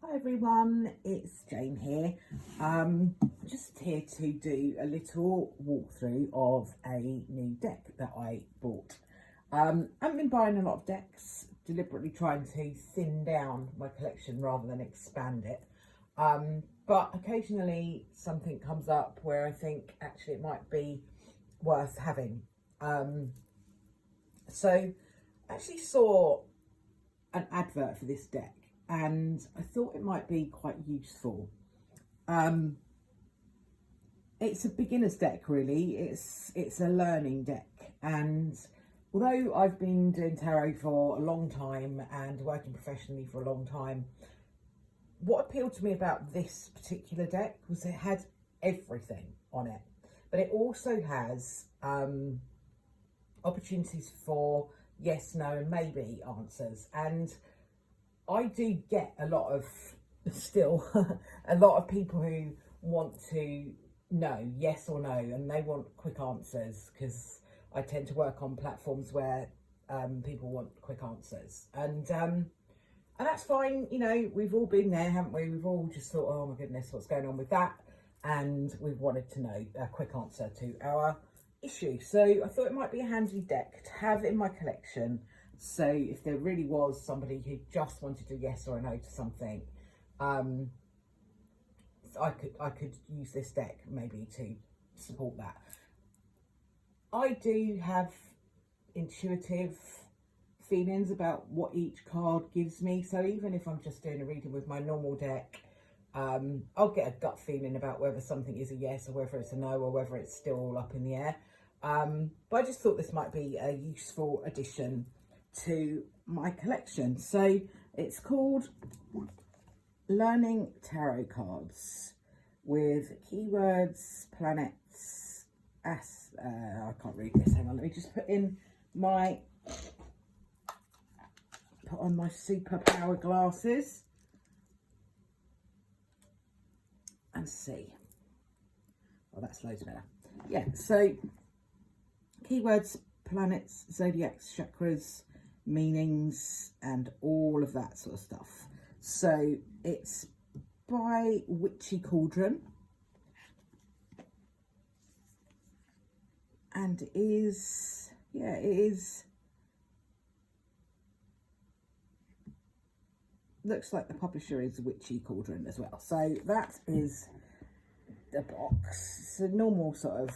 Hi everyone, it's Jane here. Just here to do a little walkthrough of a new deck that I bought. I've been buying a lot of decks, deliberately trying to thin down my collection rather than expand it. But occasionally something comes up where I think actually it might be worth having. So I actually saw an advert for this deck and I thought it might be quite useful. It's a beginner's deck really, it's a learning deck, and although I've been doing tarot for a long time and working professionally for a long time, what appealed to me about this particular deck was it had everything on it, but it also has opportunities for yes, no and maybe answers. And I do get a lot of a lot of people who want to know yes or no, and they want quick answers because I tend to work on platforms where people want quick answers, and that's fine. You know, we've all been there, haven't we? We've all just thought, oh my goodness, what's going on with that? And we've wanted to know a quick answer to our issue. So I thought it might be a handy deck to have in my collection. So if there really was somebody who just wanted a yes or a no to something, I could use this deck maybe to support that. I do have intuitive feelings about what each card gives me. So even if I'm just doing a reading with my normal deck, I'll get a gut feeling about whether something is a yes or whether it's a no or whether it's still all up in the air. But I just thought this might be a useful addition to my collection. So it's called Learning Tarot Cards with keywords, planets, I can't read this, hang on, let me just put on my superpower glasses and see. Oh, that's loads better. Yeah, so keywords, planets, zodiacs, chakras, meanings, and all of that sort of stuff. So it's by Witchy Cauldron, and it is looks like the publisher is Witchy Cauldron as well. So that is the box. It's a normal sort of,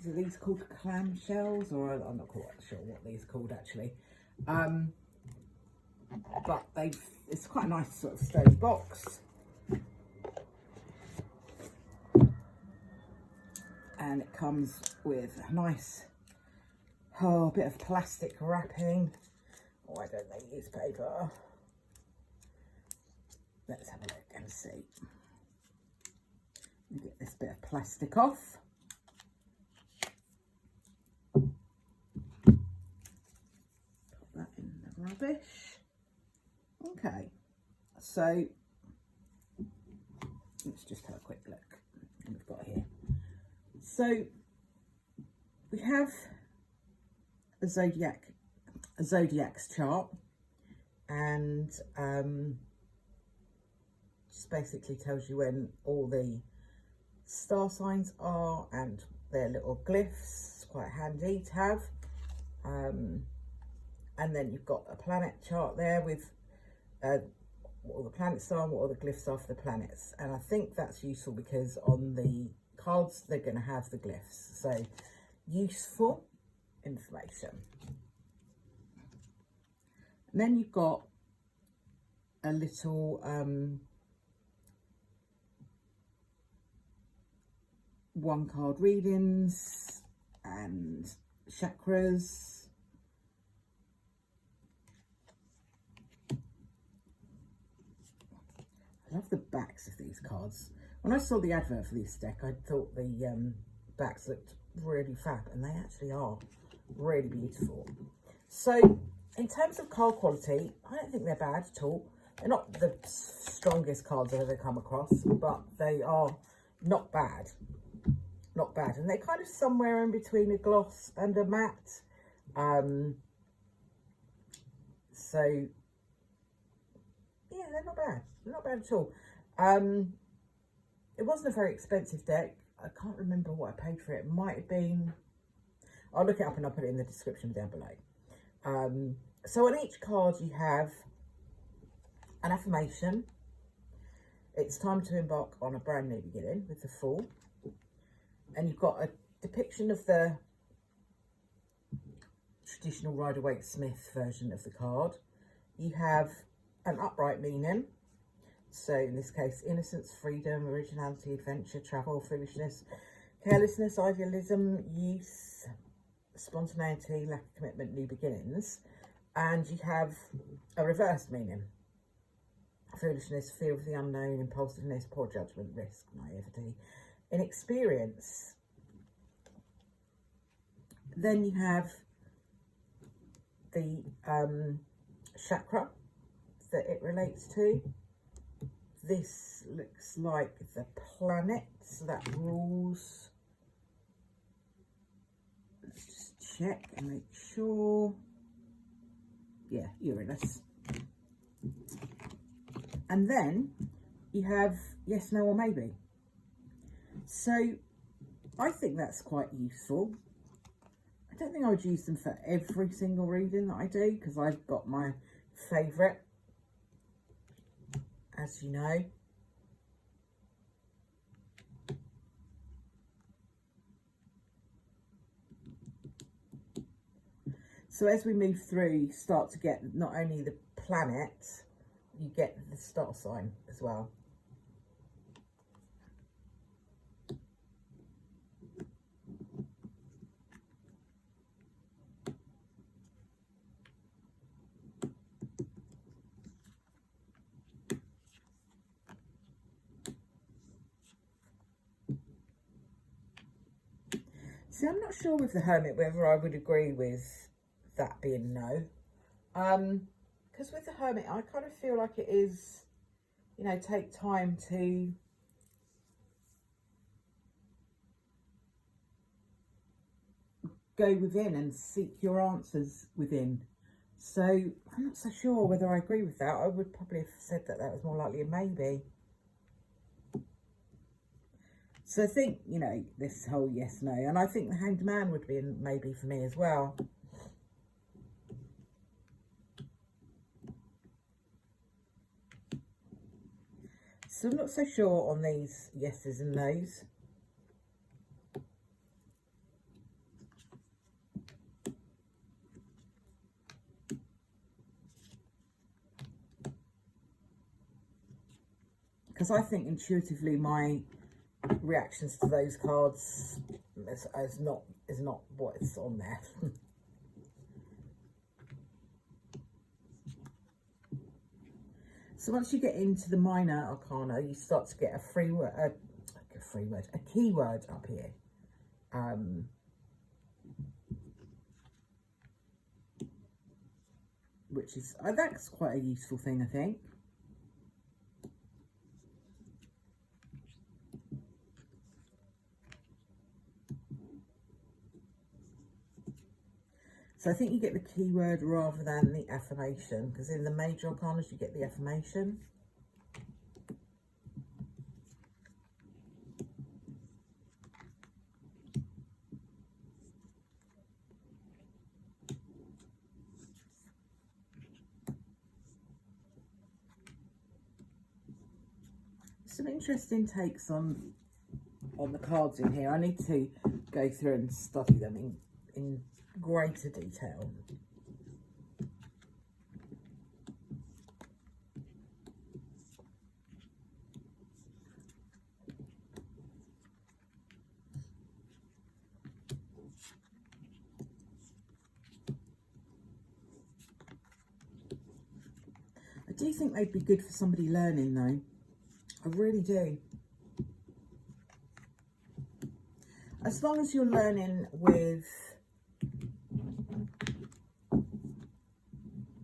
are these called clamshells, or I'm not quite sure what these are called actually, but it's quite a nice sort of sturdy box, and it comes with a nice bit of plastic wrapping. Why don't they use paper? Let's have a look and see. Get this bit of plastic off. That in the rubbish. Okay, so let's just have a quick look what we've got here. So we have a zodiac's chart, and just basically tells you when all the star signs are and their little glyphs. It's quite handy to have. And then you've got a planet chart there with what all the planets are and what all the glyphs are for the planets. And I think that's useful because on the cards they're going to have the glyphs. So useful information. And then you've got a little one card readings and chakras. I love the backs of these cards. When I saw the advert for this deck, I thought the backs looked really fab, and they actually are really beautiful. So in terms of card quality, I don't think they're bad at all. They're not the strongest cards I've ever come across, but they are not bad. Not bad. And they're kind of somewhere in between a gloss and a matte. So yeah, they're not bad. They're not bad at all. It wasn't a very expensive deck. I can't remember what I paid for it. It might have been, I'll look it up and I'll put it in the description down below. So on each card you have an affirmation. It's time to embark on a brand new beginning with the Fool. And you've got a depiction of the traditional Rider-Waite-Smith version of the card. You have an upright meaning. So in this case, innocence, freedom, originality, adventure, travel, foolishness, carelessness, idealism, youth, spontaneity, lack of commitment, new beginnings. And you have a reversed meaning. Foolishness, fear of the unknown, impulsiveness, poor judgment, risk, naivety, inexperience. Then you have the chakra that it relates to. This looks like the planet that rules. Let's just check and make sure. Yeah, Uranus. And then you have yes, no, or maybe. So I think that's quite useful. I don't think I would use them for every single reading that I do, because I've got my favourite, as you know. So as we move through, you start to get not only the planet, you get the star sign as well. See, I'm not sure with the Hermit whether I would agree with that being no. Because with the Hermit, I kind of feel like it is, you know, take time to go within and seek your answers within. So I'm not so sure whether I agree with that. I would probably have said that that was more likely a maybe. So I think, you know, this whole yes, no, and I think the Hanged Man would be a maybe for me as well. So I'm not so sure on these yeses and nos. Because I think intuitively my reactions to those cards is not what is on there. So once you get into the minor arcana, you start to get a keyword up here. Which is, that's quite a useful thing, I think. So I think you get the keyword rather than the affirmation, because in the major arcanas you get the affirmation. Some interesting takes on the cards in here. I need to go through and study them in greater detail. I do think they'd be good for somebody learning though. I really do. As long as you're learning with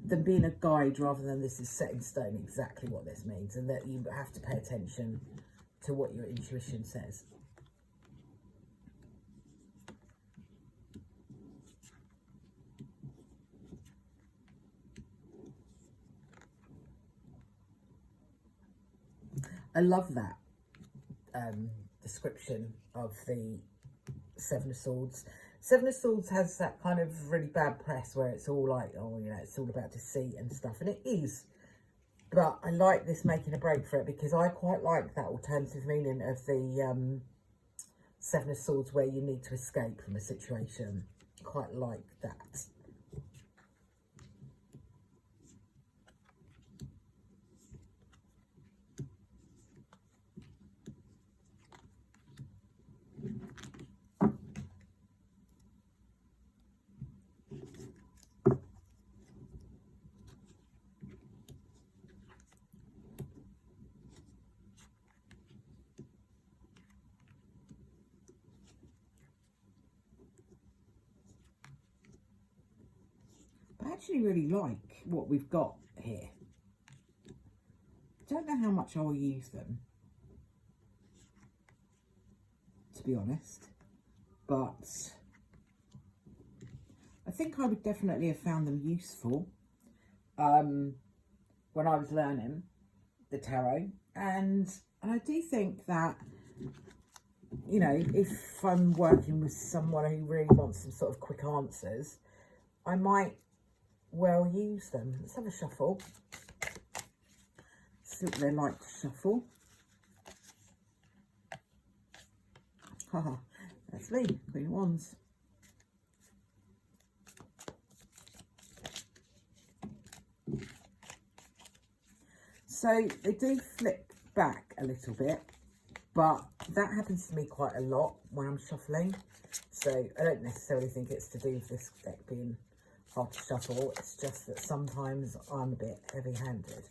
them being a guide rather than this is set in stone exactly what this means, and that you have to pay attention to what your intuition says. I love that description of the Seven of Swords. Seven of Swords has that kind of really bad press where it's all like, oh, you know, it's all about deceit and stuff, and it is. But I like this making a break for it, because I quite like that alternative meaning of the Seven of Swords, where you need to escape from a situation. Quite like that. I actually really like what we've got here. Don't know how much I'll use them, to be honest, but I think I would definitely have found them useful when I was learning the tarot, and I do think that, you know, if I'm working with someone who really wants some sort of quick answers, I might well use them. Let's have a shuffle. See what they like to shuffle. Haha, that's me, Queen of Wands. So they do flip back a little bit, but that happens to me quite a lot when I'm shuffling. So I don't necessarily think it's to do with this deck being hard to shuffle. It's just that sometimes I'm a bit heavy-handed,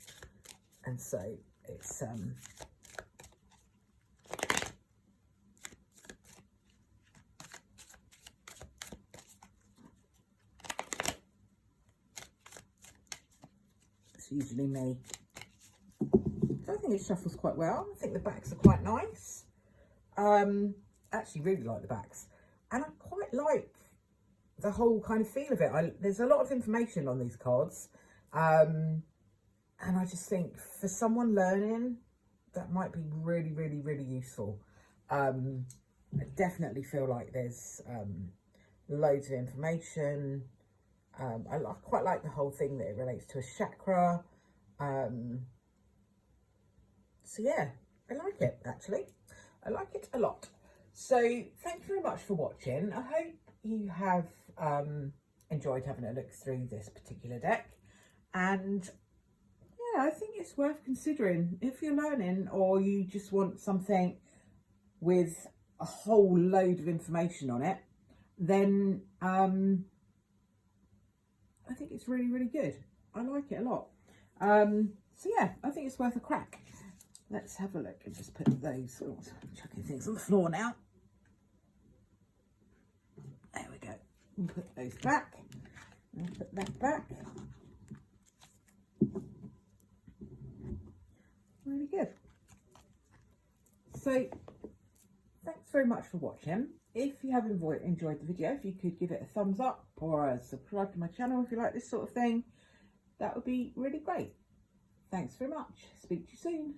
and so it's usually me. I think it shuffles quite well. I think the backs are quite nice. Actually really like the backs, and I quite like the whole kind of feel of it. There's a lot of information on these cards, and I just think for someone learning, that might be really, really, really useful. I definitely feel like there's loads of information. I quite like the whole thing that it relates to a chakra. So yeah, I like it, actually. I like it a lot. So thank you very much for watching. I hope you have enjoyed having a look through this particular deck. And yeah, I think it's worth considering if you're learning, or you just want something with a whole load of information on it, then I think it's really, really good. I like it a lot. So yeah, I think it's worth a crack. Let's have a look and just put those, oh, I'm chucking things on the floor now. There we go. And put those back. And put that back. Really good. So thanks very much for watching. If you have enjoyed the video, if you could give it a thumbs up or subscribe to my channel if you like this sort of thing, that would be really great. Thanks very much. Speak to you soon.